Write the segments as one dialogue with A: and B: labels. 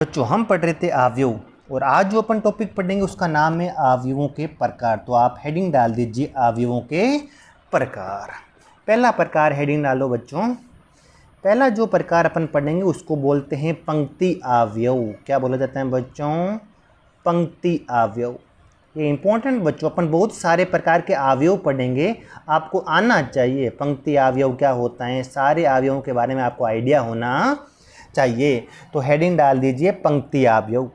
A: बच्चों हम पढ़ रहे थे अवयव और आज जो अपन टॉपिक पढ़ेंगे उसका नाम है अवयवों के प्रकार। तो आप हेडिंग डाल दीजिए अवयवों के प्रकार। पहला प्रकार हेडिंग डालो बच्चों। पहला जो प्रकार अपन पढ़ेंगे उसको बोलते हैं पंक्ति अवयव। क्या बोला जाता है बच्चों? पंक्ति अवयव। ये इंपॉर्टेंट बच्चों, अपन बहुत सारे प्रकार के अवयव पढ़ेंगे, आपको आना चाहिए पंक्ति अवयव क्या होता है, सारे अवयवों के बारे में आपको आइडिया होना चाहिए। तो हेडिंग डाल दीजिए पंक्ति अवयव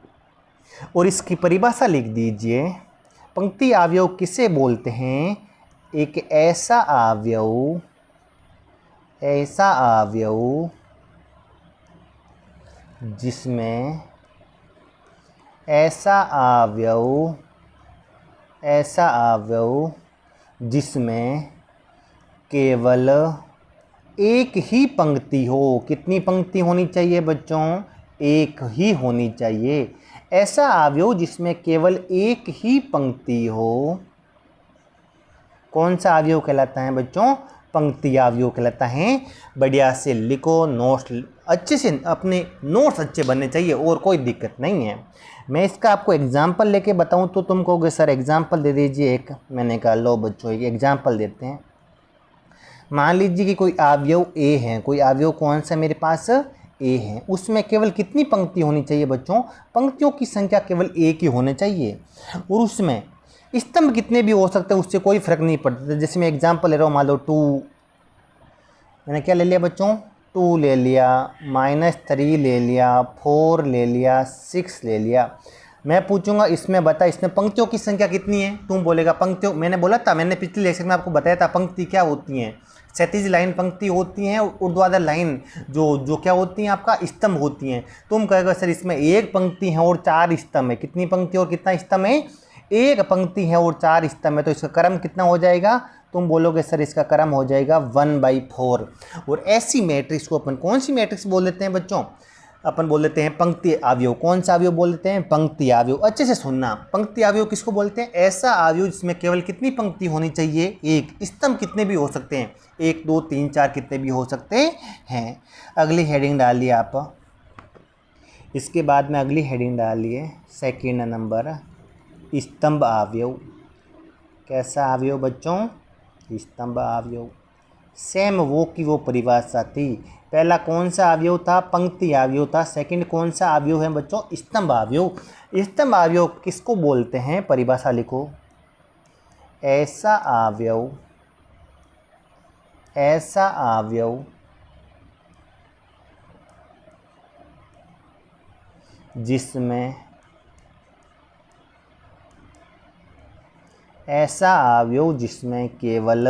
A: और इसकी परिभाषा लिख दीजिए। पंक्ति अवयव किसे बोलते हैं? एक ऐसा अवयव जिसमें जिसमें केवल एक ही पंक्ति हो। कितनी पंक्ति होनी चाहिए बच्चों? एक ही होनी चाहिए। ऐसा अवयव जिसमें केवल एक ही पंक्ति हो, कौन सा अवयव कहलाता है बच्चों? पंक्ति अवयव कहलाता है। बढ़िया से लिखो, नोट्स अच्छे से, अपने नोट्स अच्छे बनने चाहिए और कोई दिक्कत नहीं है। मैं इसका आपको एग्जाम्पल लेके बताऊं तो तुम कहोगे सर एग्जाम्पल दे दीजिए एक। मैंने कहा लो बच्चों एक एग्जाम्पल देते हैं। मान लीजिए कि कोई अवयव ए है, कोई अवयव कौन सा मेरे पास ए है, उसमें केवल कितनी पंक्ति होनी चाहिए बच्चों? पंक्तियों की संख्या केवल एक ही होनी चाहिए और उसमें स्तंभ कितने भी हो सकते हैं, उससे कोई फर्क नहीं पड़ता। जैसे मैं एग्जांपल ले रहा हूँ, मान लो 2, मैंने क्या ले लिया बच्चों? 2 ले लिया, -3 ले लिया, 4 ले लिया, 6 ले लिया। मैं पूछूंगा इसमें बता, इसमें पंक्तियों की संख्या कितनी है? तुम बोलेगा पंक्तियों, मैंने बोला था, मैंने पिछले लेक्चर में आपको बताया था पंक्ति क्या होती हैं। क्षैतिज लाइन पंक्ति होती हैं, ऊर्ध्वाधर लाइन जो क्या होती हैं आपका? स्तंभ होती हैं। तुम कहेगा सर इसमें एक पंक्ति है और 4 स्तंभ है। कितनी पंक्ति और कितना स्तंभ है? एक पंक्ति है और 4 स्तंभ है, तो इसका क्रम कितना हो जाएगा? तुम बोलोगे सर इसका क्रम हो जाएगा 1/4। और ऐसी मैट्रिक्स को अपन कौन सी मैट्रिक्स बोल देते हैं बच्चों? अपन बोल देते हैं पंक्ति अवयव। कौन सा अवयव बोल देते हैं? पंक्ति अवयव। अच्छे से सुनना, पंक्ति अवयव किसको बोलते हैं? ऐसा अवयव जिसमें केवल कितनी पंक्ति होनी चाहिए? एक। स्तंभ कितने भी हो सकते हैं, 1 2 3 4 कितने भी हो सकते हैं। अगली हेडिंग डालिए आप। इसके बाद में अगली हेडिंग डालिए, सेकेंड नंबर, स्तंभ अवयव। कैसा अवयव बच्चों? स्तंभ अवयव। सेम वो की वो परिभाषा थी। पहला कौन सा अवयव था? पंक्ति अवयव था। सेकंड कौन सा अवयव है बच्चों? स्तंभ अवयव। स्तंभ अवयव किसको बोलते हैं? परिभाषा लिखो। ऐसा अवयव जिसमें केवल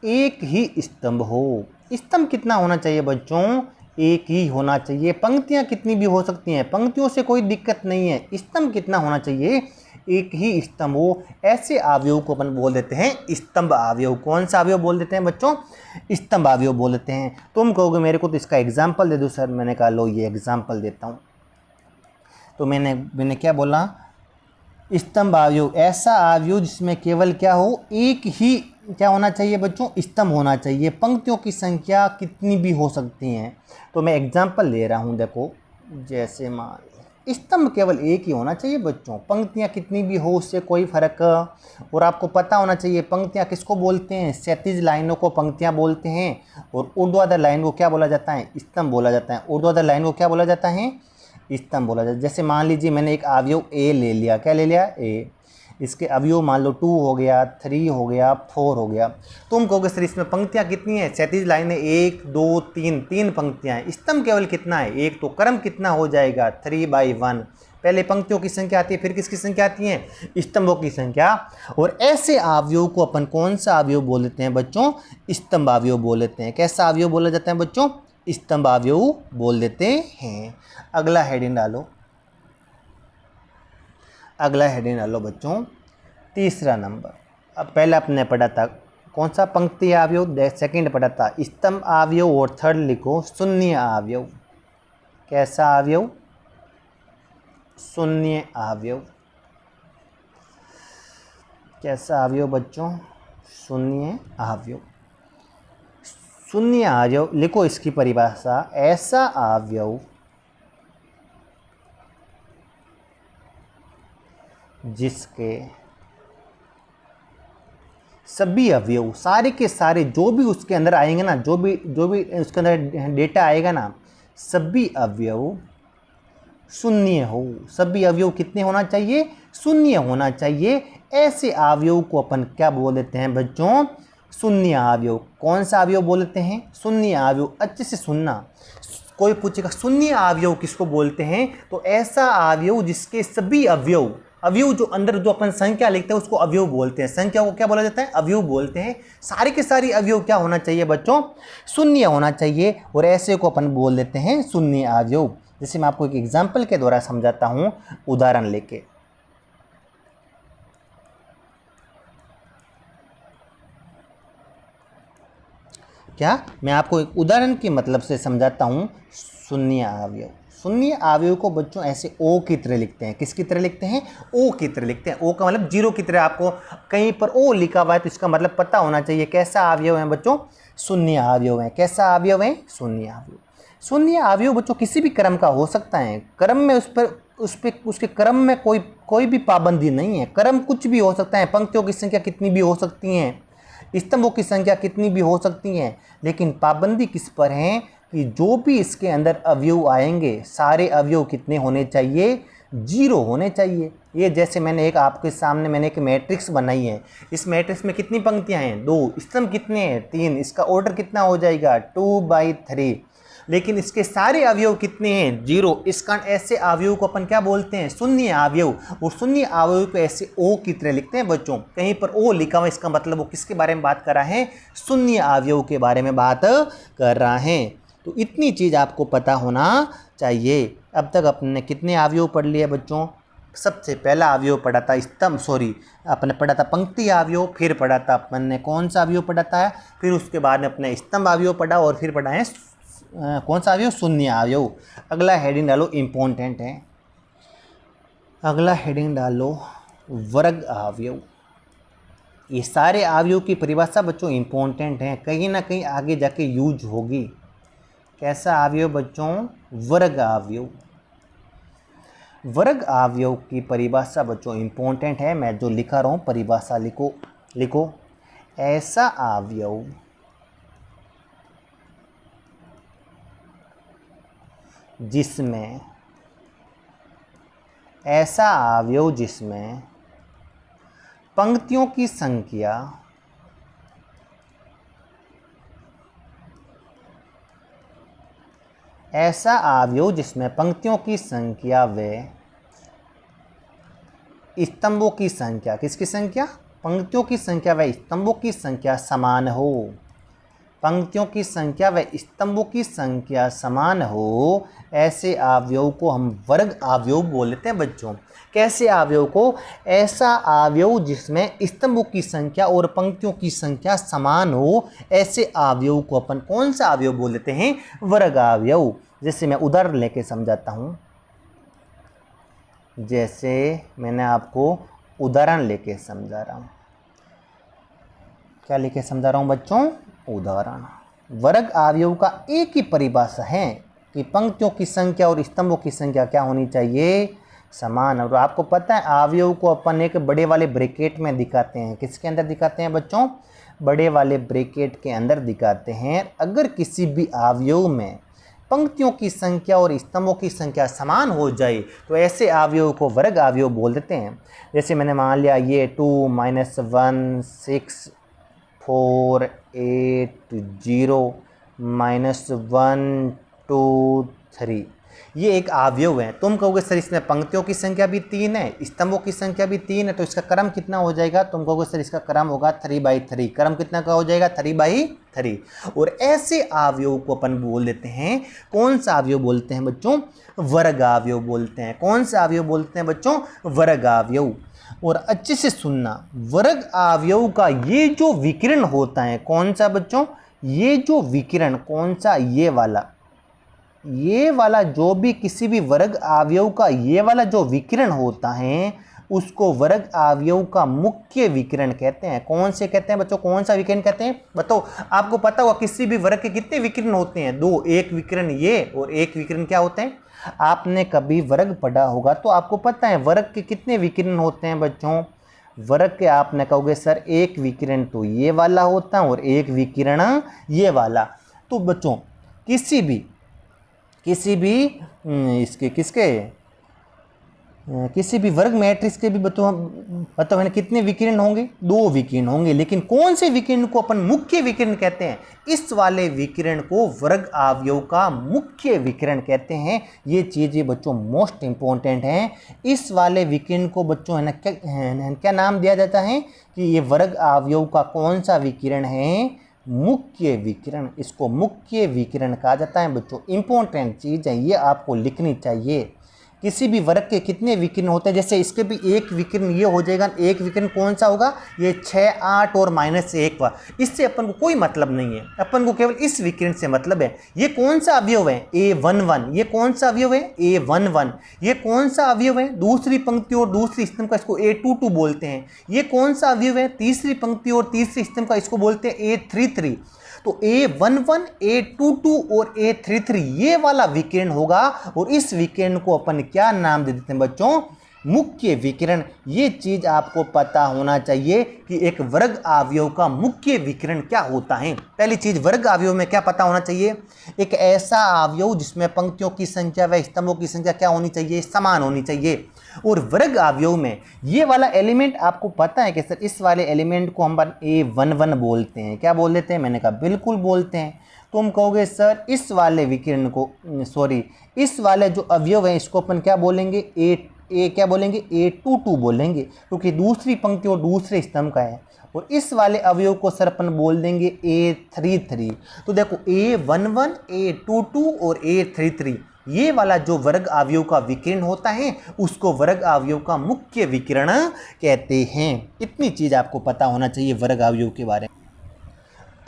A: एक ही स्तंभ हो। स्तंभ कितना होना चाहिए बच्चों? एक ही होना चाहिए। पंक्तियां कितनी भी हो सकती हैं, पंक्तियों से कोई दिक्कत नहीं है। स्तंभ कितना होना चाहिए? एक ही स्तंभ हो। ऐसे अवयव को अपन बोल देते हैं स्तंभ अवयव। कौन सा अवयव बोल देते हैं बच्चों? स्तंभ अवयव बोल देते हैं। तुम कहोगे मेरे को तो इसका एग्जाम्पल दे दो सर। मैंने कहा लो ये एग्जाम्पल देता हूँ। तो मैंने क्या बोला? स्तंभ अवयव, ऐसा अवयव जिसमें केवल क्या हो? एक ही क्या होना चाहिए बच्चों? स्तंभ होना चाहिए। पंक्तियों की संख्या कितनी भी हो सकती हैं। तो मैं एग्जांपल ले रहा हूं, देखो जैसे मान स्तंभ केवल एक ही होना चाहिए बच्चों। पंक्तियां कितनी भी हो उससे कोई फर्क। और आपको पता होना चाहिए पंक्तियां किसको बोलते हैं? क्षैतिज लाइनों को पंक्तियां बोलते हैं और ऊर्ध्वाधर लाइन को क्या बोला जाता है? स्तंभ बोला जाता है। ऊर्ध्वाधर लाइन को क्या बोला जाता है? स्तंभ बोला जाता है। जैसे मान लीजिए मैंने एक अवयव ए ले लिया। क्या ले लिया? ए। इसके अवयव मान लो 2 हो गया, 3 हो गया, 4 हो गया। तुम कहोगे सर इसमें पंक्तियां कितनी है? क्षैतिज लाइन है 1 2 3, 3 पंक्तियां हैं। स्तंभ केवल कितना है? एक। तो क्रम कितना हो जाएगा? 3/1। पहले पंक्तियों की संख्या आती है, फिर किसकी संख्या आती है? स्तंभों की संख्या। और ऐसे अवयव को अपन कौन सा अवयव बोल देते हैं बच्चों? स्तंभ अवयव बोल देते हैं। कैसा अवयव बोला जाता है बच्चों? स्तंभ अवयव बोल देते हैं। अगला हेडिंग डालो। अगला हेडिंग डालो बच्चों, तीसरा नंबर। अब पहला आपने पढ़ा था कौन सा? पंक्ति अवयव। सेकंड पढ़ा था स्तंभ अवयव और थर्ड लिखो शून्य अवयव। कैसा अवयव? शून्य अवयव। कैसा अवयव बच्चों? शून्य अवयव। शून्य अवयव, लिखो इसकी परिभाषा, ऐसा अवयव जिसके सभी अवयव, सारे के सारे जो भी उसके अंदर आएंगे ना, जो भी उसके अंदर डेटा आएगा ना, सभी अवयव शून्य हो। सभी अवयव कितने होना चाहिए? शून्य होना चाहिए। ऐसे अवयव को अपन क्या बोल देते हैं बच्चों? शून्य अवयव। कौन सा अवयव बोलते हैं? शून्य अवयव। अच्छे से सुनना, कोई पूछेगा शून्य अवयव किसको बोलते हैं, तो ऐसा अवयव जिसके सभी अवयव जो अंदर जो अपन संख्या लिखते हैं उसको अवयव बोलते हैं। संख्या को क्या बोला जाता है? अवयव बोलते हैं। सारी के सारी अवयव क्या होना चाहिए बच्चों? शून्य होना चाहिए, और ऐसे को अपन बोल देते हैं शून्य अवयव। जैसे मैं आपको एक एग्जाम्पल के द्वारा समझाता हूं, उदाहरण लेके। क्या मैं आपको एक उदाहरण के मतलब से समझाता हूं। शून्य अवयव, शून्य अवयव को बच्चों ऐसे ओ की तरह लिखते हैं। किसकी तरह लिखते हैं? ओ की तरह लिखते हैं। ओ का मतलब जीरो की तरह। आपको कहीं पर ओ लिखा हुआ है तो इसका मतलब पता होना चाहिए कैसा अवयव है बच्चों? शून्य अवयव है। कैसा अवयव है? शून्य अवयव। शून्य अवयव बच्चों किसी भी क्रम का हो सकता है। क्रम में उसके क्रम में कोई भी पाबंदी नहीं है। क्रम कुछ भी हो सकता है। पंक्तियों की संख्या कितनी भी हो सकती हैं, स्तंभों की संख्या कितनी भी हो सकती हैं, लेकिन पाबंदी किस पर है कि जो भी इसके अंदर अवयव आएंगे, सारे अवयव कितने होने चाहिए? जीरो होने चाहिए। ये जैसे मैंने आपके सामने एक मैट्रिक्स बनाई है। इस मैट्रिक्स में कितनी पंक्तियां हैं? 2। स्तंभ कितने हैं? 3। इसका ऑर्डर कितना हो जाएगा? 2/3। लेकिन इसके सारे अवयव कितने हैं? 0। इस कारण ऐसे अवयव को अपन क्या बोलते हैं? शून्य अवयव। और शून्य अवयव को ऐसे ओ की तरह लिखते हैं बच्चों। कहीं पर ओ लिखा हुआ, इसका मतलब वो किसके बारे में बात कर रहा है? शून्य अवयव के बारे में बात कर रहा है। तो इतनी चीज़ आपको पता होना चाहिए। अब तक अपने कितने अवयव पढ़ लिए बच्चों? सबसे पहला अवयव पढ़ा था आपने पढ़ा था पंक्ति अवयव, फिर पढ़ा था अपन ने कौन सा अवयव पढ़ा था, फिर उसके बाद में अपने स्तंभ अवयव पढ़ा, और फिर पढ़ा है कौन सा अवयव? शून्य अवयव। अगला हेडिंग डालो, इम्पोर्टेंट है। अगला हेडिंग डालो, वर्ग अवयव। ये सारे अवयव की परिभाषा बच्चों इम्पोर्टेंट है, कहीं ना कहीं आगे जाके यूज होगी। कैसा अवयव बच्चों? वर्ग अवयव। वर्ग अवयव की परिभाषा बच्चों इम्पोर्टेंट है। मैं जो लिखा रहा हूँ परिभाषा लिखो। ऐसा अवयव जिसमें पंक्तियों की संख्या व स्तंभों की संख्या, किसकी संख्या? पंक्तियों की संख्या व स्तंभों की संख्या समान हो। पंक्तियों की संख्या व स्तंभों की संख्या समान हो, ऐसे अवयव को हम वर्ग अवयव बोलते हैं बच्चों। कैसे अवयव को? ऐसा अवयव जिसमें स्तंभों की संख्या और पंक्तियों की संख्या समान हो, ऐसे अवयव को अपन कौन सा अवयव बोल देते हैं? वर्ग अवयव। जैसे मैं उदाहरण लेके समझाता हूँ। जैसे मैंने आपको उदाहरण लेके समझा रहा हूँ। क्या लेके समझा रहा हूँ बच्चों? उदाहरण। वर्ग अवयव का एक ही परिभाषा है कि पंक्तियों की संख्या और स्तंभों की संख्या क्या होनी चाहिए? समान। और आपको पता है अवयव को अपन एक बड़े वाले ब्रैकेट में दिखाते हैं। किसके अंदर दिखाते हैं बच्चों? बड़े वाले ब्रैकेट के अंदर दिखाते हैं। अगर किसी भी अवयव में पंक्तियों की संख्या और स्तंभों की संख्या समान हो जाए तो ऐसे अवयव को वर्ग अवयव बोल देते हैं। जैसे मैंने मान लिया ये 2 - 1 6 4 8 0 -1 2 3, ये एक अवयव है। तुम कहोगे सर इसमें पंक्तियों की संख्या भी 3 है, स्तंभों की संख्या भी 3 है, तो इसका क्रम कितना हो जाएगा? तुम कहोगे सर इसका क्रम होगा 3/3। क्रम कितना का हो जाएगा? 3/3। और ऐसे अवयव को अपन बोल देते हैं, कौन सा अवयव बोलते हैं बच्चों? वर्ग अवयव बोलते हैं। कौन सा अवयव बोलते हैं बच्चों? वर्ग अवयव। और अच्छे से सुनना, वर्ग अवयव का ये जो विकिरण होता है, कौन सा बच्चों? ये जो विकिरण, कौन सा? ये वाला जो भी किसी भी वर्ग अवयव का ये वाला जो विकिरण होता है, उसको वर्ग अवयव का मुख्य विकिरण कहते हैं। कौन से कहते हैं बच्चों, कौन सा विकिरण कहते हैं बताओ। आपको पता होगा किसी भी वर्ग के कितने विकिरण होते हैं, दो, एक विकिरण ये और एक विकिरण क्या होते हैं। आपने कभी वर्ग पढ़ा होगा तो आपको पता है वर्ग के कितने विकिरण होते हैं बच्चों। वर्ग के आपने कहोगे सर एक विकिरण तो ये वाला होता है और एक विकिरण ये वाला। तो बच्चों किसी भी किसी भी वर्ग मैट्रिक्स के भी बताओ है ना कितने विकिरण होंगे, दो विकिरण होंगे। लेकिन कौन से विकिरण को अपन मुख्य विकिरण कहते हैं, इस वाले विकिरण को वर्ग अवयव का मुख्य विकिरण कहते हैं। ये चीज़ें बच्चों मोस्ट इंपॉर्टेंट हैं। इस वाले विकिरण को बच्चों है ना क्या नाम दिया जाता है कि ये वर्ग अवयव का कौन सा विकिरण है, मुख्य विकिरण। इसको मुख्य विकिरण कहा जाता है बच्चों। इंपॉर्टेंट चीज़ है, ये आपको लिखनी चाहिए। किसी भी वर्ग के कितने विकिरण होते हैं, जैसे इसके भी एक विकिरण ये हो जाएगा। एक विकिरण कौन सा होगा, ये 6, 8 और -1 का। इससे अपन को कोई मतलब नहीं है, अपन को केवल इस विकिरण से मतलब है। ये कौन सा अवयव है, A11। ये कौन सा अवयव है, A11। ये कौन सा अवयव है, दूसरी पंक्ति और दूसरी स्तंभ का, इसको A22 बोलते हैं। ये कौन सा अवयव है, तीसरी पंक्ति और तीसरी स्तंभ का, इसको बोलते हैं A33। तो A11, A22 और A33 ये वाला विकिरण होगा। और इस विकिरण को अपन क्या नाम दे देते हैं बच्चों, मुख्य विकिरण। ये चीज आपको पता होना चाहिए कि एक वर्ग अवयव का मुख्य विकिरण क्या होता है। पहली चीज, वर्ग अवयव में क्या पता होना चाहिए, एक ऐसा अवयव जिसमें पंक्तियों की संख्या व स्तंभों की संख्या क्या होनी चाहिए, समान होनी चाहिए। और वर्ग अवयव में ये वाला एलिमेंट आपको पता है कि सर इस वाले एलिमेंट को हम A11 बोलते हैं। क्या बोल देते हैं, मैंने कहा बिल्कुल बोलते हैं। तुम कहोगे सर इस वाले विकिरण को इस वाले जो अवयव है इसको अपन क्या बोलेंगे, क्या बोलेंगे, A22 बोलेंगे, क्योंकि दूसरी पंक्ति और दूसरे स्तंभ का है। और इस वाले अवयव को सर अपन बोल देंगे A33। तो देखो A11, A22 और A33 ये वाला जो वर्ग अवयव का विकिरण होता है उसको वर्ग अवयव का मुख्य विकिरण कहते हैं। इतनी चीज आपको पता होना चाहिए वर्ग अवयव के बारे में।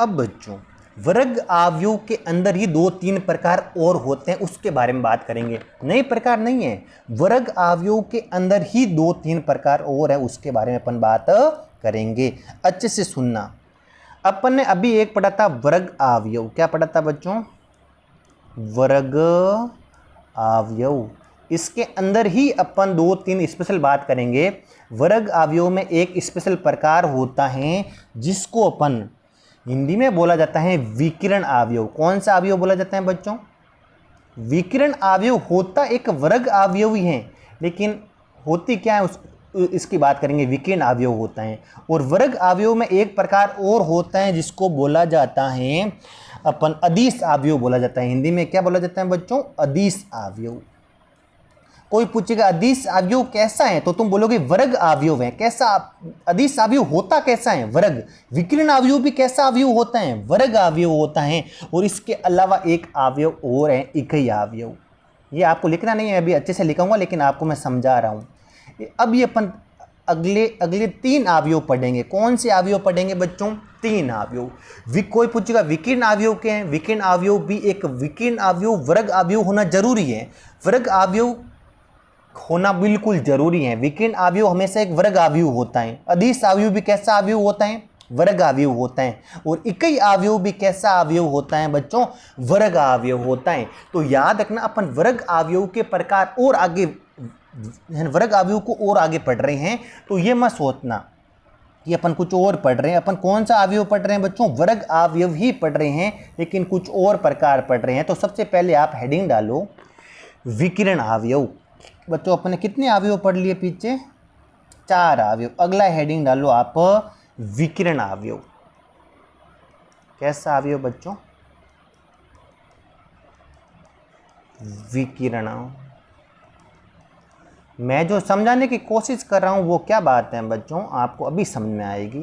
A: अब बच्चों वर्ग अवयव के अंदर ही 2-3 प्रकार और होते हैं, उसके बारे में बात करेंगे। नए प्रकार नहीं है, वर्ग अवयव के अंदर ही 2-3 प्रकार और है, उसके बारे में अपन बात करेंगे। अच्छे से सुनना। अपन ने अभी एक पढ़ा था वर्ग अवयव। क्या पढ़ा था बच्चों, वर्ग अवयव। इसके अंदर ही अपन 2-3 स्पेशल बात करेंगे। वर्ग अवयव में एक स्पेशल प्रकार होता है जिसको अपन हिंदी में बोला जाता है विकिरण अवयव। कौन सा अवयव बोला जाता है बच्चों, विकिरण अवयव। होता एक वर्ग अवयव ही है, लेकिन होती क्या है इसकी बात करेंगे, विकिरण अवयव होता है। और वर्ग अवयव में एक प्रकार और होता है जिसको बोला जाता है अपन अदिश अवयव बोला जाता है। हिंदी में क्या बोला जाता है बच्चों, अदिश अवयव। कोई पूछेगा अदिश अवयव कैसा है, तो तुम बोलोगे वर्ग अवयव है। कैसा अदिश अवयव होता कैसा है, वर्ग। विकिरण अवयव भी कैसा अवयव होता है, वर्ग अवयव होता है। और इसके अलावा एक अवयव और है, इकाई अवयव। ये आपको लिखना नहीं है, अभी अच्छे से लिखाऊंगा, लेकिन आपको मैं समझा रहा हूँ। अब ये अपन अगले 3 अवयव पढ़ेंगे। कौन से अवयव पढ़ेंगे बच्चों, 3 अवयव। कोई पूछेगा विकिरण अवयव क्या है, विकिरण अवयव भी एक विकिरण अवयव वर्ग अवयव होना जरूरी है। वर्ग अवयव होना बिल्कुल जरूरी है। विकिरण अवयव हमेशा एक वर्ग अवयव होता है। अदिश अवयव भी कैसा अवयव होता है, वर्ग अवयव होता है। और इकाई अवयव भी कैसा अवयव होता है बच्चों, वर्ग अवयव होता है। तो याद रखना, अपन वर्ग अवयव के प्रकार और आगे, वर्ग अवयव को और आगे पढ़ रहे हैं। तो ये मत सोचना कि अपन कुछ और पढ़ रहे हैं। अपन कौन सा अवयव पढ़ रहे हैं बच्चों, वर्ग अवयव ही पढ़ रहे हैं, लेकिन कुछ और प्रकार पढ़ रहे हैं। तो सबसे पहले आप हेडिंग डालो विकिरण अवयव। बच्चों अपने कितने अवयव पढ़ लिए पीछे, 4 अवयव। अगला हेडिंग डालो आप विकिरण अवयव। कैसा अवयव बच्चों, विकिरण। मैं जो समझाने की कोशिश कर रहा हूं वो क्या बात है बच्चों, आपको अभी समझ में आएगी।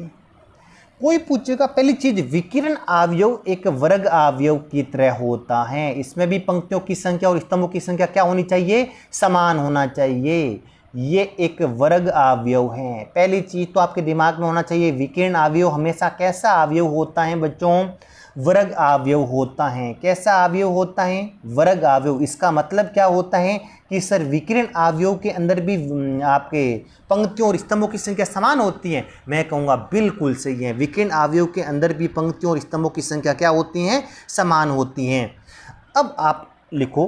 A: कोई पूछेगा, पहली चीज, विकिरण अवयव एक वर्ग अवयव की तरह होता है। इसमें भी पंक्तियों की संख्या और स्तंभों की संख्या क्या होनी चाहिए, समान होना चाहिए। ये एक वर्ग अवयव है। पहली चीज तो आपके दिमाग में होना चाहिए, विकिरण अवयव हमेशा कैसा अवयव होता है बच्चों, वर्ग अवयव होता है। कैसा अवयव होता है? वर्ग अवयव। इसका मतलब क्या होता है कि सर विकिरण अवयव के अंदर भी आपके पंक्तियों और स्तंभों की संख्या समान होती है। मैं कहूँगा बिल्कुल सही है, विकिरण अवयव के अंदर भी पंक्तियों और स्तंभों की संख्या क्या होती हैं? समान होती हैं। अब आप लिखो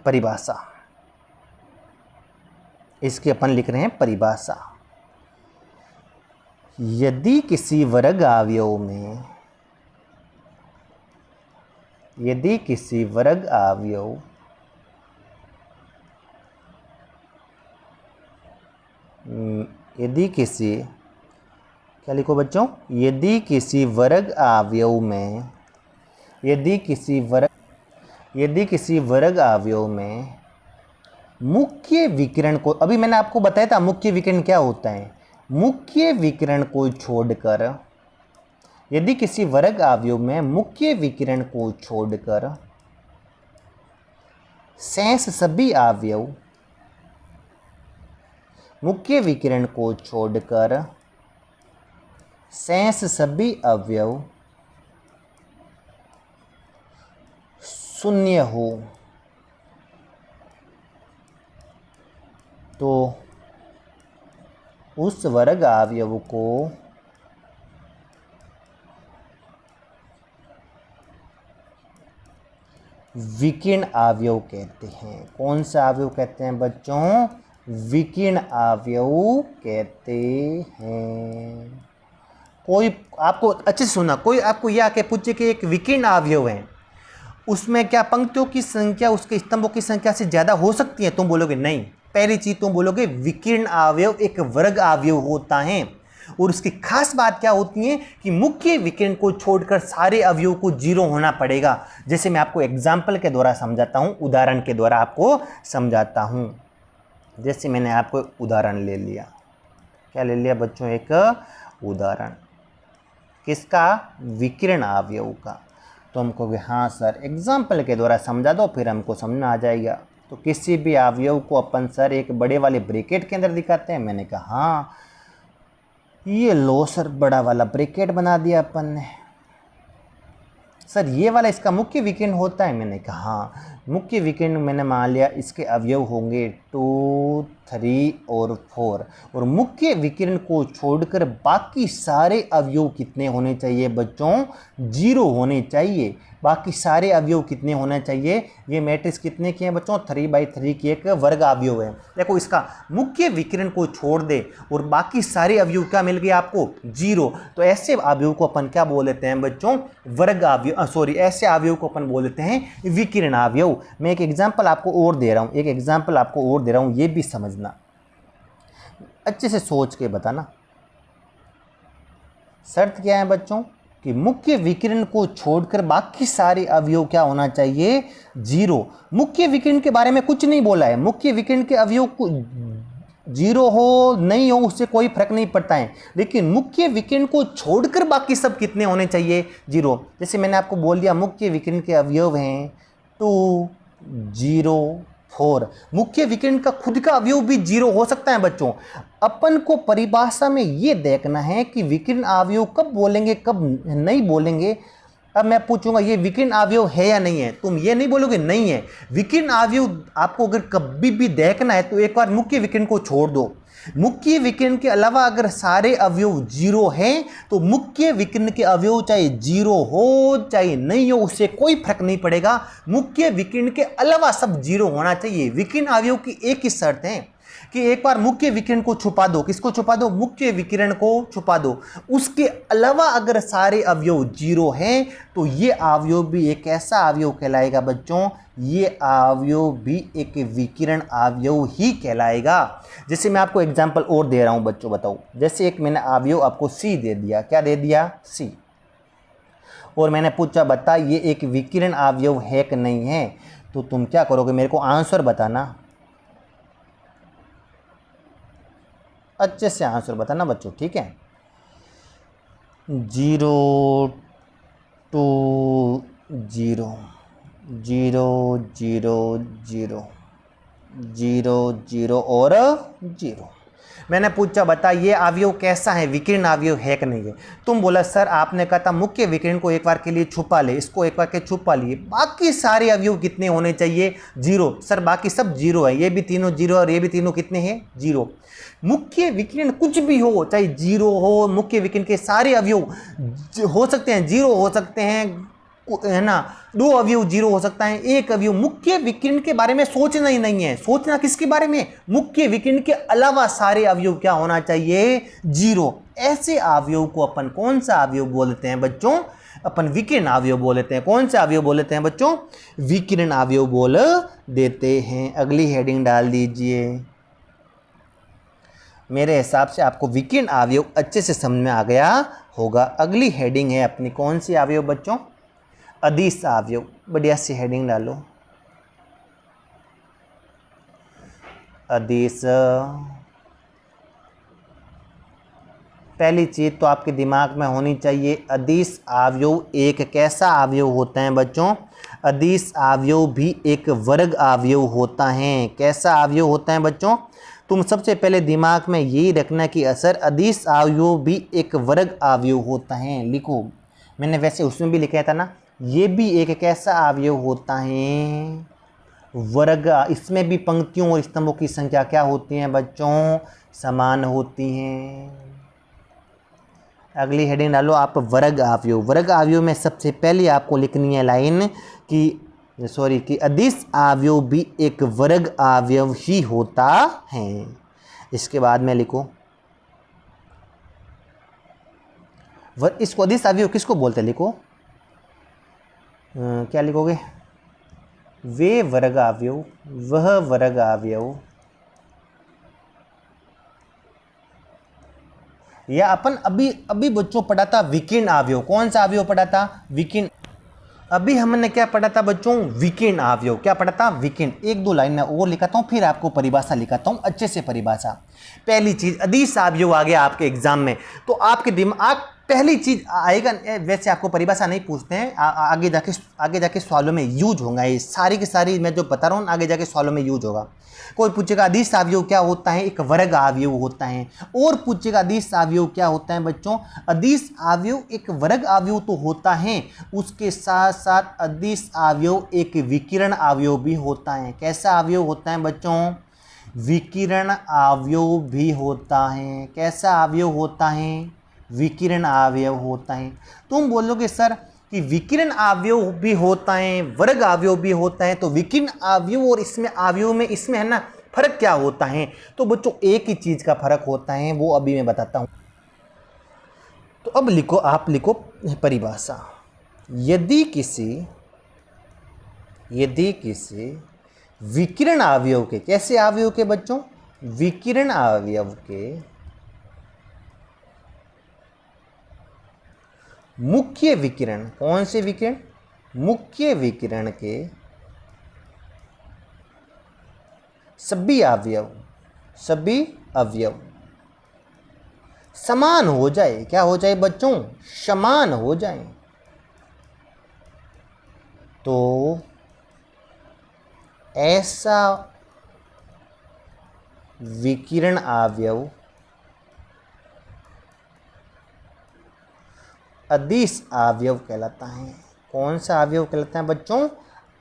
A: परिभाषा। इसके अपन लिख रहे हैं परिभाषा। यदि किसी वर्ग अवयव में यदि किसी वर्ग अवयव यदि किसी क्या लिखो बच्चों? यदि किसी वर्ग अवयव में यदि किसी वर्ग अवयव में मुख्य विकिरण को, अभी मैंने आपको बताया था मुख्य विकिरण क्या होता है। मुख्य विकिरण को छोड़कर, यदि किसी वर्ग अवयव में मुख्य विकिरण को छोड़कर शेष सभी अवयव, मुख्य विकिरण को छोड़कर शेष सभी अवयव शून्य हो तो उस वर्ग अवयव को विकिरण अवयव कहते हैं। कौन सा अवयव कहते हैं बच्चों? विकिरण अवयव कहते हैं। कोई आपको अच्छे से सुना, कोई आपको यह आके पूछे कि एक विकिरण अवयव है, उसमें क्या पंक्तियों की संख्या उसके स्तंभों की संख्या से ज़्यादा हो सकती है? तुम बोलोगे नहीं। पहली चीज़ तुम बोलोगे विकिरण अवयव एक वर्ग अवयव होता है, और उसकी खास बात क्या होती है कि मुख्य विकिरण को छोड़कर सारे अवयव को जीरो होना पड़ेगा। जैसे मैं आपको एग्जाम्पल के द्वारा समझाता हूँ, उदाहरण के द्वारा आपको समझाता हूँ। जैसे मैंने आपको उदाहरण ले लिया, क्या ले लिया बच्चों? एक उदाहरण किसका? विकिरण अवयव का। तो हमको भी हाँ सर एग्जाम्पल के द्वारा समझा दो, फिर हमको समझ में आ जाएगा। तो किसी भी अवयव को अपन सर एक बड़े वाले ब्रैकेट के अंदर दिखाते हैं। मैंने कहा हाँ, ये लो सर बड़ा वाला ब्रैकेट बना दिया अपन ने। सर ये वाला इसका मुख्य विकिरण होता है। मैंने कहा हाँ, मुख्य विकिरण मैंने मान लिया इसके अवयव होंगे 2, 3 और 4, और मुख्य विकिरण को छोड़कर बाकी सारे अवयव कितने होने चाहिए बच्चों? 0 होने चाहिए। बाकी सारे अवयव कितने होने चाहिए? ये मैट्रिक्स कितने की है बच्चों? 3/3 की एक वर्ग अवयव है। देखो इसका मुख्य विकिरण को छोड़ दे और बाकी सारे अवयव क्या मिल गए आपको? 0। तो ऐसे अवयव को अपन क्या बोल लेते हैं बच्चों? वर्ग अवयव, सॉरी ऐसे अवयव को अपन बोल लेते हैं विकिरण अवयव। मैं एक एग्जाम्पल आपको और दे रहा हूं, ये भी समझना, अच्छे से सोच के बताना। शर्त क्या है बच्चों? कि मुख्य विकिरण को छोड़कर बाकी सारे अवयव क्या होना चाहिए? 0। मुख्य विकिरण के बारे में कुछ नहीं बोला है। मुख्य विकिरण के अवयव को 0 हो नहीं हो उससे कोई फर्क नहीं पड़ता है, लेकिन मुख्य विकिरण को छोड़कर बाकी सब कितने होने चाहिए? 0। जैसे मैंने आपको बोल दिया मुख्य विकिरण के अवयव हैं 2, 0, 4। मुख्य विकिरण का खुद का अवयव भी 0 हो सकता है बच्चों। अपन को परिभाषा में ये देखना है कि विकिरण अवयव कब बोलेंगे कब नहीं बोलेंगे। अब मैं पूछूंगा ये विकिरण अवयव है या नहीं है, तुम ये नहीं बोलोगे नहीं है। विकिरण अवयव आपको अगर कभी भी देखना है तो एक बार मुख्य विकिरण को छोड़ दो। मुख्य विकिरण के अलावा अगर सारे अवयव 0 हैं तो मुख्य विकिरण के अवयव चाहे 0 हो चाहे नहीं हो उससे कोई फर्क नहीं पड़ेगा। मुख्य विकिरण के अलावा सब 0 होना चाहिए। विकिरण अवयव की एक ही शर्त है कि एक बार मुख्य विकिरण को छुपा दो। किसको छुपा दो? मुख्य विकिरण को छुपा दो। उसके अलावा अगर सारे अवयव 0 हैं तो ये अवयव भी एक ऐसा अवयव कहलाएगा बच्चों, ये अवयव भी एक विकिरण अवयव ही कहलाएगा। जैसे मैं आपको एग्जांपल और दे रहा हूं बच्चों, बताओ। जैसे एक मैंने अवयव आपको सी दे दिया, क्या दे दिया? सी, और मैंने पूछा बता ये एक विकिरण अवयव है कि नहीं है, तो तुम क्या करोगे? मेरे को आंसर बताना, अच्छे से आंसर बताना बच्चों, ठीक है? 0, 2, 0, 0, 0, 0, 0, 0 और 0। मैंने पूछा बता ये अवयव कैसा है, विकीर्ण अवयव है कि नहीं है। तुम बोला सर आपने कहा था मुख्य विकिरण को एक बार के लिए छुपा ले, इसको एक बार के छुपा लिए, बाकी सारे अवयव कितने होने चाहिए, जीरो। सर बाकी सब जीरो है, ये भी तीनों जीरो और ये भी तीनों कितने हैं, जीरो। मुख्य विकिरण कुछ भी हो, चाहे जीरो हो, मुख्य विकिरण के सारे अवयव हो सकते हैं, जीरो हो सकते हैं, है ना, दो अवयव जीरो हो सकता है, एक अवयव। मुख्य विकिरण के बारे में सोचना ही नहीं है। सोचना किसके बारे में, मुख्य विकिरण के अलावा सारे अवयव क्या होना चाहिए, जीरो। ऐसे अवयव को अपन कौन सा अवयव बोलते हैं बच्चों, अपन विकिरण अवयव बोल देते हैं। कौन सा अवयव बोल देते हैं बच्चों, विकिरण अवयव बोल देते हैं। अगली हेडिंग डाल दीजिए। मेरे हिसाब से आपको विकिरण अवयव अच्छे से समझ में आ गया होगा। अगली हेडिंग है अपनी कौन सी अवयव बच्चों, अदिश अवयव। बढ़िया सी हेडिंग डालो, अदिश। पहली चीज तो आपके दिमाग में होनी चाहिए, अदिश अवयव एक कैसा अवयव होता है बच्चों, अदिश अवयव भी एक वर्ग अवयव होता है। कैसा अवयव होता है बच्चों, तुम सबसे पहले दिमाग में यही रखना कि असर अदिश अवयव भी एक वर्ग अवयव होता है। लिखो, मैंने वैसे उसमें भी लिखा था ना, ये भी एक कैसा अवयव होता है, वर्ग। इसमें भी पंक्तियों और स्तंभों की संख्या क्या होती है बच्चों, समान होती हैं। अगली हेडिंग डालो आप, वर्ग अवयव। वर्ग अवयव में सबसे पहले आपको लिखनी है लाइन कि अदिश अवयव भी एक वर्ग अवयव ही होता है। इसके बाद में लिखो, इसको अदिश अवयव किसको बोलते हैं, लिखो क्या लिखोगे, वे वर्ग अवयव, वह वर्ग अवयव, या अपन अभी बच्चों पढ़ा था विकिर्ण अवयव। कौन सा अवयव पढ़ा था, विकिर्ण। अभी हमने क्या पढ़ा था बच्चों, विकिर्ण अवयव। क्या पढ़ा था, विकिर्ण। एक दो लाइन में और लिखाता हूँ, फिर आपको परिभाषा लिखाता हूँ अच्छे से परिभाषा। पहली चीज, अदिश अवयव आ गया आपके एग्जाम में, तो आपके दिमाग पहली चीज आएगा। वैसे आपको परिभाषा नहीं पूछते हैं, आगे जाके सवालों में यूज होगा। ये सारी की सारी मैं जो बता रहा हूँ आगे जाके सवालों में यूज होगा। कोई पूछेगा अदिश अवयव क्या होता है, एक वर्ग अवयव होता है। और पूछेगा अदिश अवयव क्या होता है बच्चों, अदिश अवयव एक वर्ग अवयव तो होता है, उसके साथ साथ अदिश अवयव एक विकिरण अवयव भी होता है। कैसा अवयव होता है बच्चों, विकिरण अवयव भी होता है। कैसा अवयव होता है, विकिरण अवयव होता है। तुम बोलोगे सर कि विकिरण अवयव भी होता है, वर्ग अवयव भी होता है, तो विकिरण अवयव और इसमें अवयव में इसमें है ना फर्क क्या होता है। तो बच्चों एक ही चीज का फर्क होता है, वो अभी मैं बताता हूं। तो अब लिखो, आप लिखो परिभाषा। यदि किसी विकिरण अवयव के, कैसे अवयव के बच्चों, विकिरण अवयव के मुख्य विकिरण, कौन से विकिरण, मुख्य विकिरण के सभी अवयव समान हो जाए। क्या हो जाए बच्चों, समान हो जाए, तो ऐसा विकिरण अवयव अदिश अवयव कहलाता है। कौन सा अवयव कहलाता है बच्चों,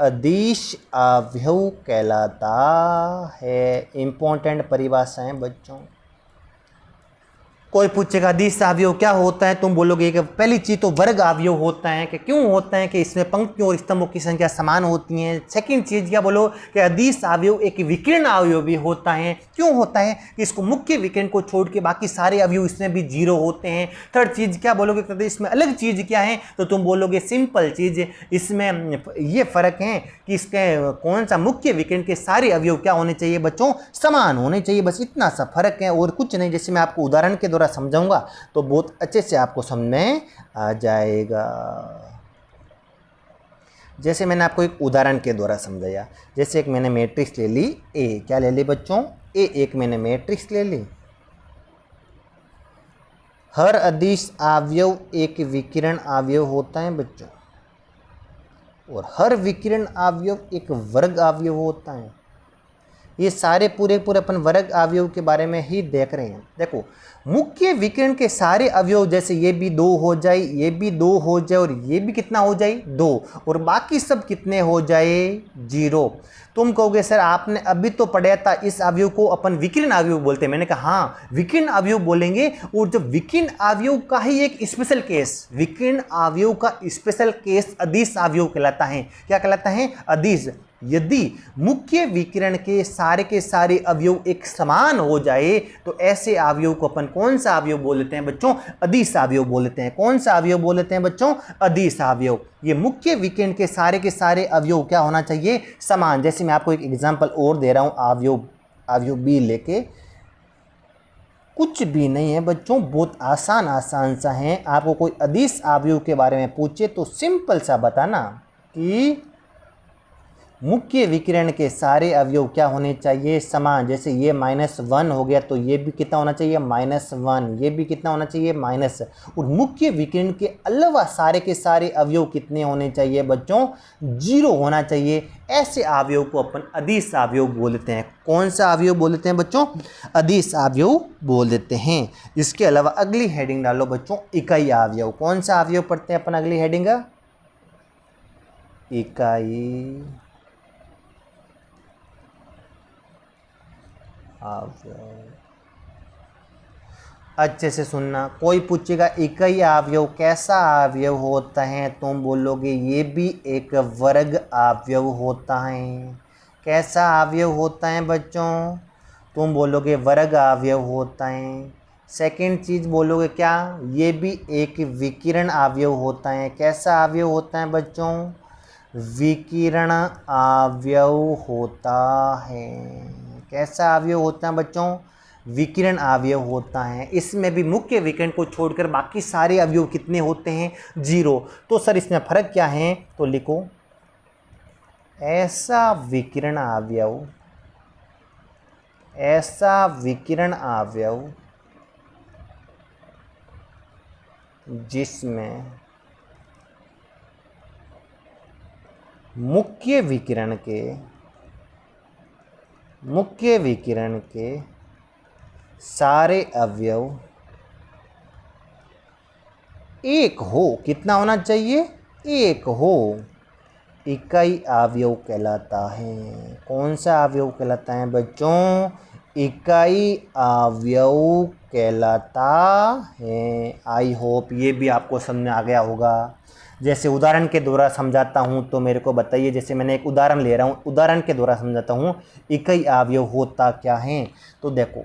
A: अदिश अवयव कहलाता है। इंपॉर्टेंट परिभाषा है बच्चों। कोई पूछेगा अदिश अवयव क्या होता है, तुम बोलोगे कि पहली चीज तो वर्ग अवयव होता है। कि क्यों होता है, कि इसमें पंक्तियों और स्तंभों की संख्या समान होती है। सेकंड चीज क्या बोलो, कि अदिश अवयव एक विकिरण अवयव भी होता है। क्यों होता है, कि इसको मुख्य विकिरण को छोड़ के बाकी सारे अवयव इसमें भी जीरो होते हैं। थर्ड चीज क्या बोलोगे, तो इसमें अलग चीज क्या है, तो तुम बोलोगे सिंपल चीज, इसमें ये फर्क है कि इसके कौन सा मुख्य विकिरण के सारे अवयव क्या होने चाहिए बच्चों, समान होने चाहिए। बस इतना सा फर्क है और कुछ नहीं। जैसे मैं आपको उदाहरण के द्वारा समझाऊंगा तो बहुत अच्छे से आपको समझ में आ जाएगा। जैसे मैंने आपको एक उदाहरण के द्वारा समझाया, जैसे एक मैंने मैट्रिक्स ले ली ए। क्या ले ली बच्चों, ए एक मैंने मैट्रिक्स ले ली। हर अदिश अवयव एक विकिरण अवयव होता है बच्चों, और हर विकिरण अवयव एक वर्ग अवयव होता है। ये सारे पूरे पूरे अपन वर्ग अवयव के बारे में ही देख रहे हैं। देखो मुख्य विकिरण के सारे अवयव, जैसे ये भी 2 हो जाए, ये भी 2 हो जाए और ये भी कितना हो जाए 2, और बाकी सब कितने हो जाए 0। तुम कहोगे सर आपने अभी तो पढ़ा था इस अवयव को अपन विकिरण अवयव बोलते हैं। मैंने कहा हाँ विकिरण अवयव बोलेंगे, और जब विकिरण अवयव का ही एक स्पेशल केस, विकिरण अवयव का स्पेशल केस अदिश अवयव कहलाता है। क्या कहलाता है? अदिश। यदि मुख्य विकिरण के सारे अवयव एक समान हो जाए तो ऐसे अवयव को अपन कौन सा अवयव बोलते हैं बच्चों? अदिश अवयव बोलते हैं। कौन सा अवयव बोलते हैं बच्चों? अदिश अवयव। ये मुख्य विकिरण के सारे अवयव क्या होना चाहिए? समान। जैसे मैं आपको एक एग्जांपल और दे रहा हूं, अवयव बी लेके, कुछ भी नहीं है बच्चों, बहुत आसान सा है। आपको कोई अदिश अवयव के बारे में पूछे तो सिंपल सा बताना कि मुख्य विकिरण के सारे अवयव क्या होने चाहिए? समान। जैसे ये -1 हो गया तो ये भी कितना होना चाहिए? -1। ये भी कितना होना चाहिए? माइनस। और मुख्य विकिरण के अलावा सारे के सारे अवयव कितने होने चाहिए बच्चों? 0 होना चाहिए। ऐसे अवयव को अपन अदिश अवयव बोलते हैं। कौन सा अवयव बोलते हैं बच्चों? अदिश अवयव बोल देते हैं। इसके अलावा अगली हेडिंग डालो बच्चों, इकाई अवयव। कौन सा अवयव पढ़ते हैं अपन अगली हेडिंग? इकाई अवयव। अच्छे से सुनना, कोई पूछेगा इकाई अवयव कैसा अवयव होता है, तुम बोलोगे ये भी एक वर्ग अवयव होता है। कैसा अवयव होता है बच्चों? तुम बोलोगे वर्ग अवयव होता है। सेकंड चीज़ बोलोगे क्या? ये भी एक विकिरण अवयव होता है। कैसा अवयव होता है बच्चों? विकिरण अवयव होता है। कैसा अवयव होता है बच्चों? विकिरण अवयव होता है। इसमें भी मुख्य विकिरण को छोड़कर बाकी सारे अवयव कितने होते हैं? 0। तो सर इसमें फर्क क्या है? तो लिखो ऐसा विकिरण अवयव जिसमें मुख्य विकिरण के सारे अवयव एक हो। कितना होना चाहिए? एक हो। इकाई अवयव कहलाता है। कौन सा अवयव कहलाता है बच्चों? इकाई अवयव कहलाता है। आई होप ये भी आपको समझ में आ गया होगा। जैसे उदाहरण के द्वारा समझाता हूँ तो मेरे को बताइए। जैसे मैंने एक उदाहरण ले रहा हूँ, उदाहरण के द्वारा समझाता हूँ इकाई अवयव होता क्या है। तो देखो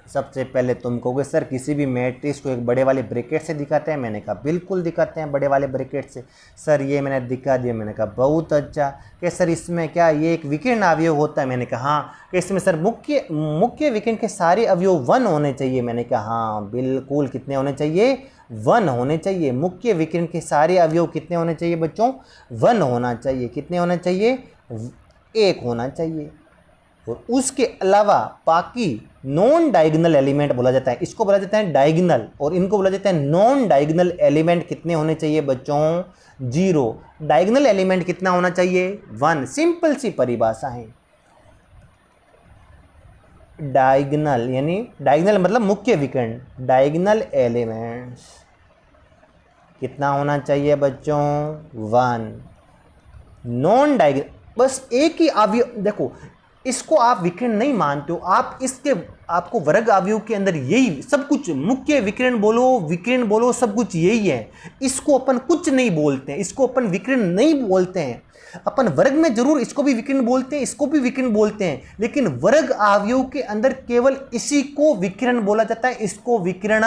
A: सबसे पहले तुम कहोगे सर किसी भी मैट्रिक्स को एक बड़े वाले ब्रैकेट से दिखाते हैं। मैंने कहा बिल्कुल दिखाते हैं बड़े वाले ब्रैकेट से। सर ये मैंने दिखा दिया। मैंने कहा बहुत अच्छा। कि सर इसमें क्या ये एक विकिरण अवयव होता है? मैंने कहा हाँ। कि इसमें सर मुख्य विकिरण के सारे अवयव 1 होने चाहिए। मैंने कहा हाँ बिल्कुल। कितने होने चाहिए? 1 होने चाहिए। मुख्य विकिरण के सारे अवयव कितने होने चाहिए बच्चों? 1 होना चाहिए। कितने होने चाहिए? 1 होना चाहिए। और उसके अलावा बाकी नॉन डायगोनल एलिमेंट बोला जाता है। इसको बोला जाता है डायगोनल और इनको बोला जाता है नॉन डायगोनल एलिमेंट। कितने होने चाहिए बच्चों? 0। डायगोनल एलिमेंट कितना होना चाहिए? 1। सिंपल सी परिभाषा है। डायगोनल यानी डायगोनल मतलब मुख्य विकिरण। डायगोनल एलिमेंट्स कितना होना चाहिए बच्चों? 1। नॉन डायगोनल बस एक ही अवयव। देखो इसको आप विकिरण नहीं मानते हो, आप इसके आपको वर्ग अवयव के अंदर यही सब कुछ, मुख्य विकिरण बोलो सब कुछ यही है। इसको अपन कुछ नहीं बोलते हैं, इसको अपन विकिरण नहीं बोलते हैं। अपन वर्ग में जरूर इसको भी विकिरण बोलते हैं, इसको भी विकिरण बोलते हैं, लेकिन वर्ग अवयव के अंदर केवल इसी को विकिरण बोला जाता है, इसको विकिरण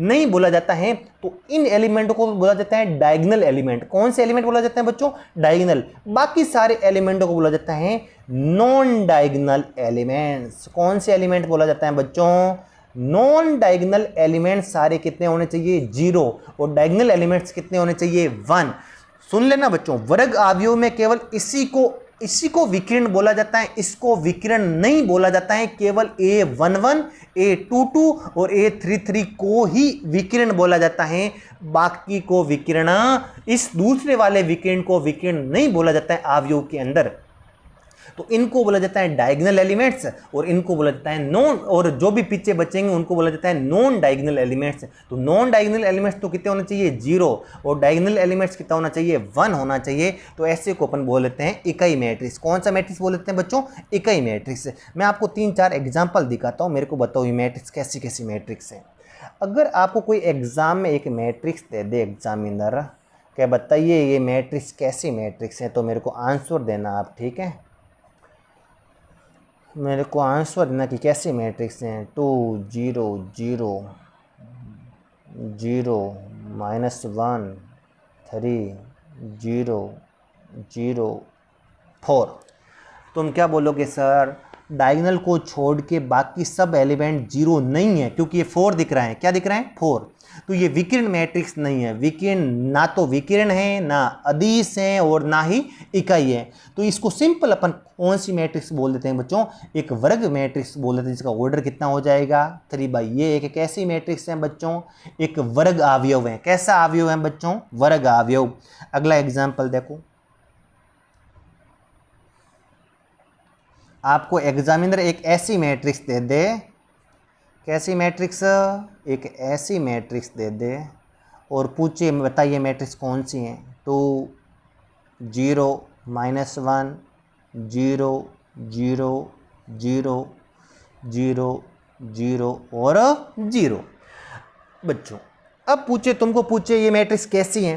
A: नहीं बोला जाता है। तो इन एलिमेंटों को बोला जाता है डायगोनल एलिमेंट। कौन से एलिमेंट बोला जाता है बच्चों? डायगोनल। बाकी सारे एलिमेंटों को बोला जाता है नॉन डायगोनल एलिमेंट्स। कौन से एलिमेंट बोला जाता है बच्चों? नॉन डायगोनल एलिमेंट्स सारे कितने होने चाहिए? 0। और डायगोनल एलिमेंट्स कितने होने चाहिए? 1। सुन लेना बच्चों, वर्ग अवयव में केवल इसी को विकिरण बोला जाता है, इसको विकिरण नहीं बोला जाता है। केवल A11, A22 और A33 को ही विकिरण बोला जाता है। बाकी को विकिरण, इस दूसरे वाले विकिरण को विकिरण नहीं बोला जाता है अवयव के अंदर। तो इनको बोला जाता है डायगोनल एलिमेंट्स और इनको बोला जाता है नॉन, और जो भी पीछे बचेंगे उनको बोला जाता है नॉन डायगोनल एलिमेंट्स। तो नॉन डायगोनल एलिमेंट्स तो कितने होने चाहिए, 0, और डायगोनल एलिमेंट्स कितना होना चाहिए, 1 होना चाहिए। तो ऐसे को अपन बोल लेते हैं इकाई मैट्रिक्स। कौन सा मैट्रिक्स बोल लेते हैं बच्चों, इकाई मैट्रिक्स। मैं आपको 3-4 एग्जाम्पल दिखाता हूँ, मेरे को बताओ ये मैट्रिक्स कैसी कैसी मैट्रिक्स है। अगर आपको कोई एग्जाम में एक मैट्रिक्स दे दे एग्जामिनर, क्या बताइए ये मैट्रिक्स कैसी मैट्रिक्स है, तो मेरे को आंसर देना आप, ठीक है, मेरे को आंसर देना कि कैसी मैट्रिक्स हैं। 2 0 0 0 -1 3 0 0 4। तुम क्या बोलोगे सर, डायगोनल को छोड़ के बाकी सब एलिमेंट 0 नहीं है, क्योंकि ये 4 दिख रहा है, क्या दिख रहा है, 4। तो ये विकिरण मैट्रिक्स नहीं है। विकिरण ना तो विकिरण है, ना अदिश है, और ना ही इकाई है। तो इसको सिंपल अपन कौन सी मैट्रिक्स बोल देते हैं बच्चों, एक वर्ग मैट्रिक्स बोल देते हैं, जिसका ऑर्डर कितना हो जाएगा 3/। ये एक कैसी मैट्रिक्स है बच्चों, एक वर्ग अवयव है। कैसा अवयव है बच्चों, वर्ग अवयव। अगला एग्जाम्पल देखो, आपको एग्जामिनर एक ऐसी मैट्रिक्स दे दे, कैसी मैट्रिक्स, एक ऐसी मैट्रिक्स दे दे और पूछे बताइए मैट्रिक्स कौन सी है। 2 0 -1 0 0 0 0 0 और 0। बच्चों अब पूछे, तुमको पूछे ये मैट्रिक्स कैसी है,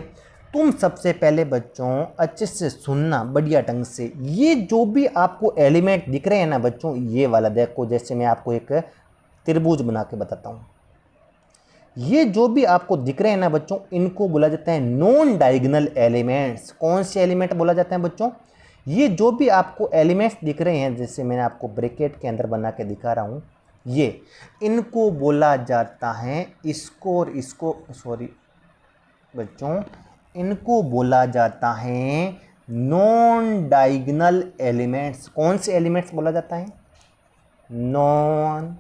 A: तुम सबसे पहले बच्चों अच्छे से सुनना बढ़िया ढंग से। ये जो भी आपको एलिमेंट दिख रहे हैं ना बच्चों, ये वाला देखो, जैसे मैं आपको एक त्रिभुज बना के बताता हूँ। ये जो भी आपको दिख रहे हैं ना बच्चों, इनको बोला जाता है नॉन डायगोनल एलिमेंट्स। कौन से एलिमेंट बोला जाता है बच्चों, ये जो भी आपको एलिमेंट्स दिख रहे हैं, जैसे मैंने आपको ब्रैकेट के अंदर बना के दिखा रहा हूँ, ये इनको बोला जाता है, इसको और इसको, सॉरी बच्चों, इनको बोला जाता है नॉन डायगोनल एलिमेंट्स। कौन से एलिमेंट्स बोला जाता है, नॉन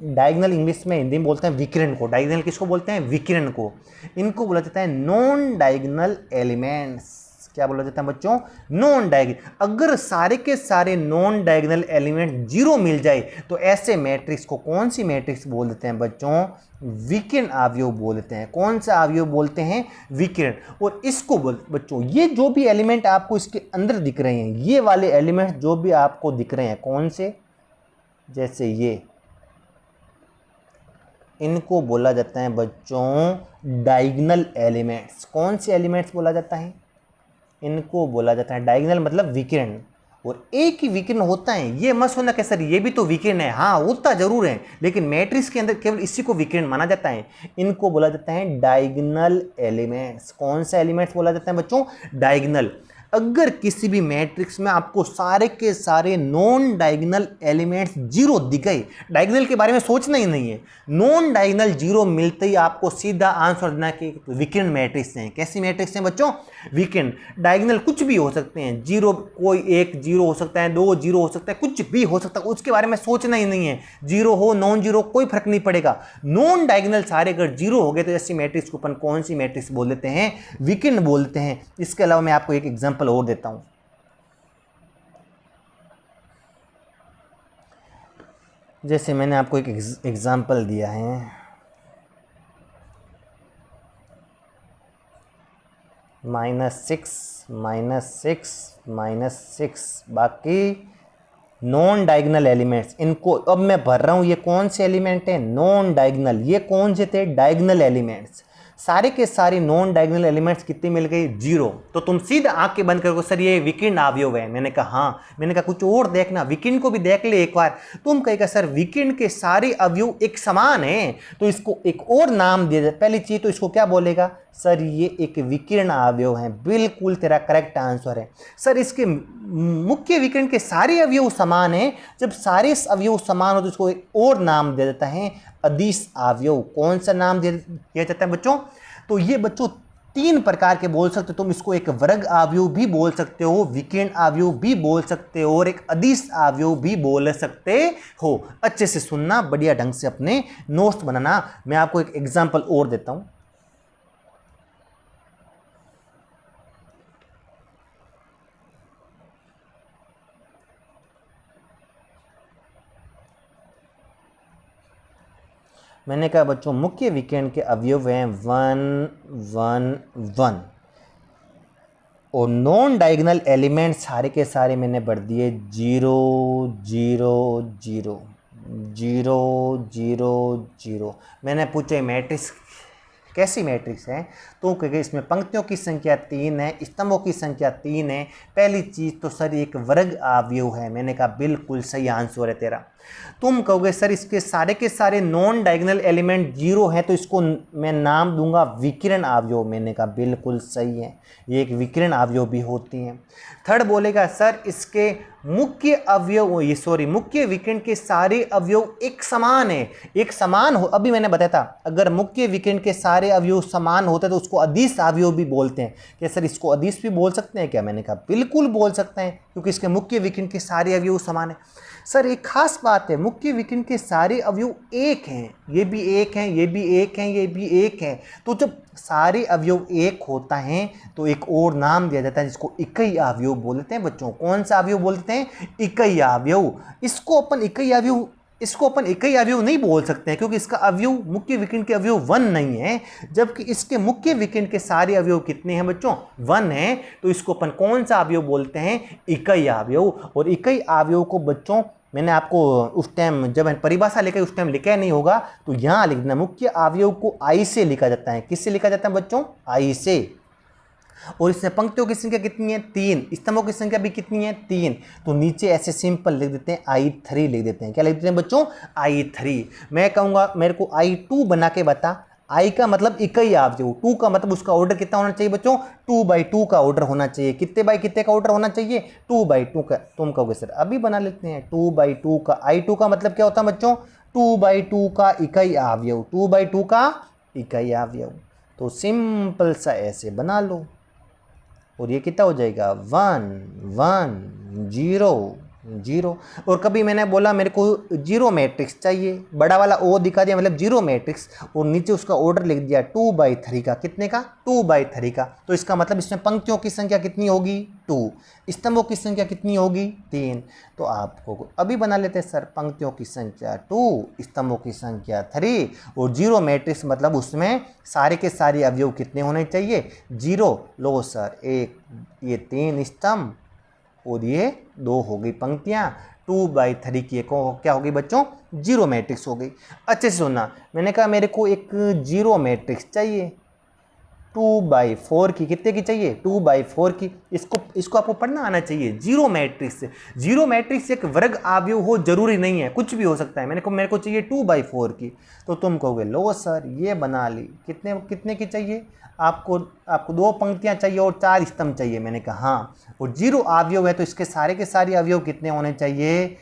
A: डायगोनल। इंग्लिश में, हिंदी में बोलते हैं विकिरण को। डायगोनल किसको बोलते हैं, विकिरण को। इनको बोला जाता है नॉन डायगोनल एलिमेंट्स। क्या बोला जाता है बच्चों, नॉन डायगोनल। अगर सारे के सारे नॉन डायगोनल एलिमेंट 0 मिल जाए तो ऐसे मैट्रिक्स को कौन सी मैट्रिक्स बोल देते हैं बच्चों, विकिरण अवयव बोलते हैं। कौन सा अवयव बोलते हैं, विकिरण। और इसको बच्चों, ये जो भी एलिमेंट आपको इसके अंदर दिख रहे हैं, ये वाले एलिमेंट जो भी आपको दिख रहे हैं, कौन से, जैसे ये, इनको बोला जाता है बच्चों डायगोनल एलिमेंट्स। कौन से एलिमेंट्स बोला जाता है, इनको बोला जाता है डायगोनल, मतलब विकिरण। और एक ही विकिरण होता है, ये मत सोचना कि सर ये भी तो विकिरण है, हाँ होता जरूर है, लेकिन मैट्रिक्स के अंदर केवल इसी को विकिरण माना जाता है। इनको बोला जाता है डायगोनल एलिमेंट्स। कौन सा एलिमेंट्स बोला जाता है बच्चों, डायगोनल। अगर किसी भी मैट्रिक्स में आपको सारे के सारे नॉन डायगोनल एलिमेंट्स 0 दिख गए, डायगोनल के बारे में सोचना ही नहीं है, नॉन डायगोनल 0 मिलते ही आपको सीधा आंसर देना कि विकिरण मैट्रिक्स हैं। कैसी मैट्रिक्स हैं बच्चों, विकिरण। डायगोनल कुछ भी हो सकते हैं, 0, कोई एक 0 हो सकता है, 2 0 हो सकता है, कुछ भी हो सकता है, उसके बारे में सोचना ही नहीं है। 0 हो नॉन 0 कोई फर्क नहीं पड़ेगा। नॉन डायगोनल सारे अगर 0 हो गए तो ऐसी मैट्रिक्स को अपन कौन सी मैट्रिक्स बोल देते हैं, विकिरण बोलते हैं। इसके अलावा मैं आपको एक एग्जांपल और देता हूं। जैसे मैंने आपको एक एग्जांपल दिया है, -6 -6 बाकी नॉन डायगोनल एलिमेंट्स, इनको अब मैं भर रहा हूं। ये कौन से एलिमेंट है, नॉन डायगोनल। ये कौन से थे, डायगोनल एलिमेंट्स। सारे के सारे नॉन डायगोनल एलिमेंट्स कितने मिल गए, 0। तो तुम सीधा आंखें बंद करोगे, सर ये विकिरण अवयव है। मैंने कहा हाँ, मैंने कहा कुछ और देखना, विकिरण को भी देख ले एक बार। तुम कहेगा सर विकिरण के सारे अवयव एक समान है, तो इसको एक और नाम दे दे। पहली चीज तो इसको क्या बोलेगा, सर ये एक विकिरण अवयव है। बिल्कुल तेरा करेक्ट आंसर है। सर इसके मुख्य विकिरण के सारे अवयव समान हैं। जब सारे अवयव समान हो तो इसको एक और नाम दे देता है, अदिश अवयव। कौन सा नाम दिया जाता है बच्चों, तो ये बच्चों 3 प्रकार के बोल सकते हो तुम। इसको एक वर्ग अवयव भी बोल सकते हो, विकिरण अवयव भी बोल सकते हो, और एक अदिश अवयव भी बोल सकते हो। अच्छे से सुनना, बढ़िया ढंग से अपने नोट्स बनाना। मैं आपको एक एग्जांपल और देता हूं। मैंने कहा बच्चों मुख्य विकर्ण के अवयव हैं 1 1 1 और नॉन डायगोनल एलिमेंट सारे के सारे मैंने बढ़ दिए 0 0 0 0 0 0। मैंने पूछा मैट्रिक्स कैसी मैट्रिक्स है, तो क्योंकि इसमें पंक्तियों की संख्या 3 है, स्तंभों की संख्या 3 है। पहली चीज़ तो सर एक वर्ग अवयव है। मैंने कहा बिल्कुल सही आंसर है तेरा। तुम कहोगे सर इसके सारे के सारे नॉन डायगोनल एलिमेंट 0 हैं, तो इसको मैं नाम दूंगा विकर्ण अवयव। मैंने कहा बिल्कुल सही है, ये एक विकर्ण अवयव भी होती हैं। थर्ड बोलेगा सर इसके मुख्य अवयव मुख्य विकर्ण के सारे अवयव एक समान है। एक समान हो, अभी मैंने बताया था अगर मुख्य विकर्ण के सारे अवयव समान होते तो उसको अदिश अवयव भी बोलते हैं। क्या सर इसको अदिश भी बोल सकते हैं क्या? मैंने कहा बिल्कुल बोल सकते हैं, क्योंकि इसके मुख्य विकर्ण के सारे अवयव समान है। सर एक खास बात है, मुख्य विकर्ण के सारे अवयव एक हैं, ये भी एक हैं, ये भी एक हैं, ये भी एक हैं। तो जब सारे अवयव एक होता है तो एक और नाम दिया जाता है जिसको इकाई अवयव बोलते हैं बच्चों। कौन सा अवयव बोलते हैं? इकाई अवयव। इसको अपन इकाई अवयव नहीं बोल सकते हैं, क्योंकि इसका अवयव मुख्य विकर्ण के अवयव 1 नहीं है, जबकि इसके मुख्य विकर्ण के सारे अवयव कितने हैं बच्चों? 1 है। तो इसको अपन कौन सा अवयव बोलते हैं? इकाई अवयव। और इकाई अवयव को बच्चों मैंने आपको उस टाइम जब मैंने परिभाषा लिखा उस टाइम लिखा नहीं होगा, तो यहाँ लिख देना। मुख्य अवयव को आई से लिखा जाता है। किससे लिखा जाता है बच्चों? आई से। और इसमें पंक्तियों की संख्या कितनी है? 3। स्तंभों की संख्या भी कितनी है? 3। तो नीचे ऐसे सिंपल लिख देते हैं, I3 लिख देते हैं। क्या लिख देते हैं बच्चों? I3। मैं कहूँगा मेरे को I2 बना के बता। I का मतलब इकाई अवयव, 2 का मतलब उसका ऑर्डर कितना होना चाहिए बच्चों? 2/2 का ऑर्डर होना चाहिए। कितने बाई कितने का ऑर्डर होना चाहिए? 2/2 का। तुम कहोगे सर अभी बना लेते हैं 2/2 का। I2 का मतलब क्या होता है बच्चों? 2/2 का इकाई अवयव, 2/2 का इकाई अवयव। तो सिंपल सा ऐसे बना लो और ये कितना हो जाएगा? 1 1 0 0। और कभी मैंने बोला मेरे को 0 मैट्रिक्स चाहिए, बड़ा वाला ओ दिखा दिया मतलब 0 मैट्रिक्स, और नीचे उसका ऑर्डर लिख दिया 2/3 का। कितने का? 2/3 का। तो इसका मतलब इसमें पंक्तियों की संख्या कितनी होगी? 2। स्तंभों की संख्या कितनी होगी? 3। तो आपको अभी बना लेते हैं सर, पंक्तियों की संख्या 2, स्तंभों की संख्या 3 और 0 मैट्रिक्स मतलब उसमें सारे के सारे अवयव कितने होने चाहिए? 0। लो सर एक ये 3 स्तंभ और ये 2 हो गई पंक्तियाँ। 2/3 की एक क्या हो गई बच्चों? 0 मैट्रिक्स हो गई। अच्छे से सुनना, मैंने कहा मेरे को एक 0 मैट्रिक्स चाहिए 2/4 की। कितने की चाहिए? 2/4 की। इसको आपको पढ़ना आना चाहिए। 0 मैट्रिक्स एक वर्ग अवयव हो जरूरी नहीं है, कुछ भी हो सकता है। मेरे को चाहिए 2/4 की। तो तुम कहोगे लो सर ये बना ली। कितने की चाहिए आपको? 2 पंक्तियां चाहिए और 4 स्तंभ चाहिए। मैंने कहा हाँ। और 0 अवयव है तो इसके सारे के सारे अवयव कितने होने चाहिए?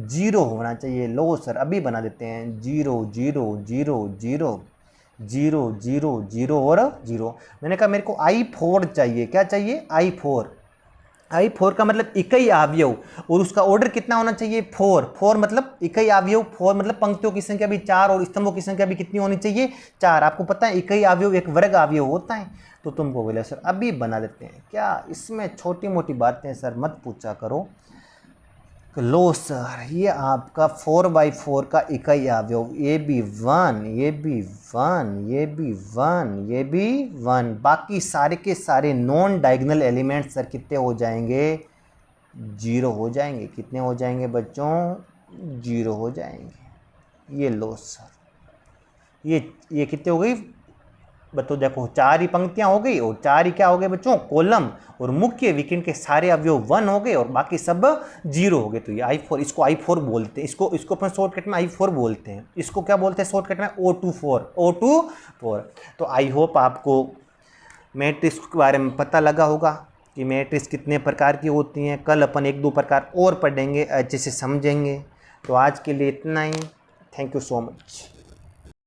A: 0 होना चाहिए। लो सर अभी बना देते हैं 0 0 0 0 0 0 0 और 0। मैंने कहा मेरे को I4 चाहिए। क्या चाहिए? I4 का मतलब इकाई अवयव, और उसका ऑर्डर कितना होना चाहिए? 4 मतलब इकाई अवयव। 4 मतलब पंक्तियों की संख्या भी 4 और स्तंभों की संख्या भी कितनी होनी चाहिए? 4। आपको पता है इकाई अवयव एक वर्ग अवयव होता है। तो तुमको बोले सर अभी बना देते हैं। क्या इसमें छोटी मोटी बातें सर मत पूछा करो। तो लो सर ये आपका 4/4 का इकाई अवयव, ये भी 1, ये भी 1, ये भी 1, ये भी 1। बाकी सारे के सारे नॉन डायगोनल एलिमेंट सर कितने हो जाएंगे? 0 हो जाएंगे। कितने हो जाएंगे बच्चों? 0 हो जाएंगे। ये लो सर ये कितने हो गई बच्चों? देखो 4 ही पंक्तियां हो गई और 4 ही क्या हो गए बच्चों? कॉलम। और मुख्य विकर्ण के सारे अवयव 1 हो गए और बाकी सब 0 हो गए। तो ये I4, इसको I4 बोलते हैं। इसको अपन शॉर्टकट में I4 बोलते हैं। इसको क्या बोलते हैं शॉर्टकट में? O24। तो आई होप आपको मैट्रिक्स के बारे में पता लगा होगा कि मैट्रिक्स कितने प्रकार की होती हैं। कल अपन 1-2 प्रकार और पढ़ेंगे, अच्छे से समझेंगे। तो आज के लिए इतना ही। Thank you so much.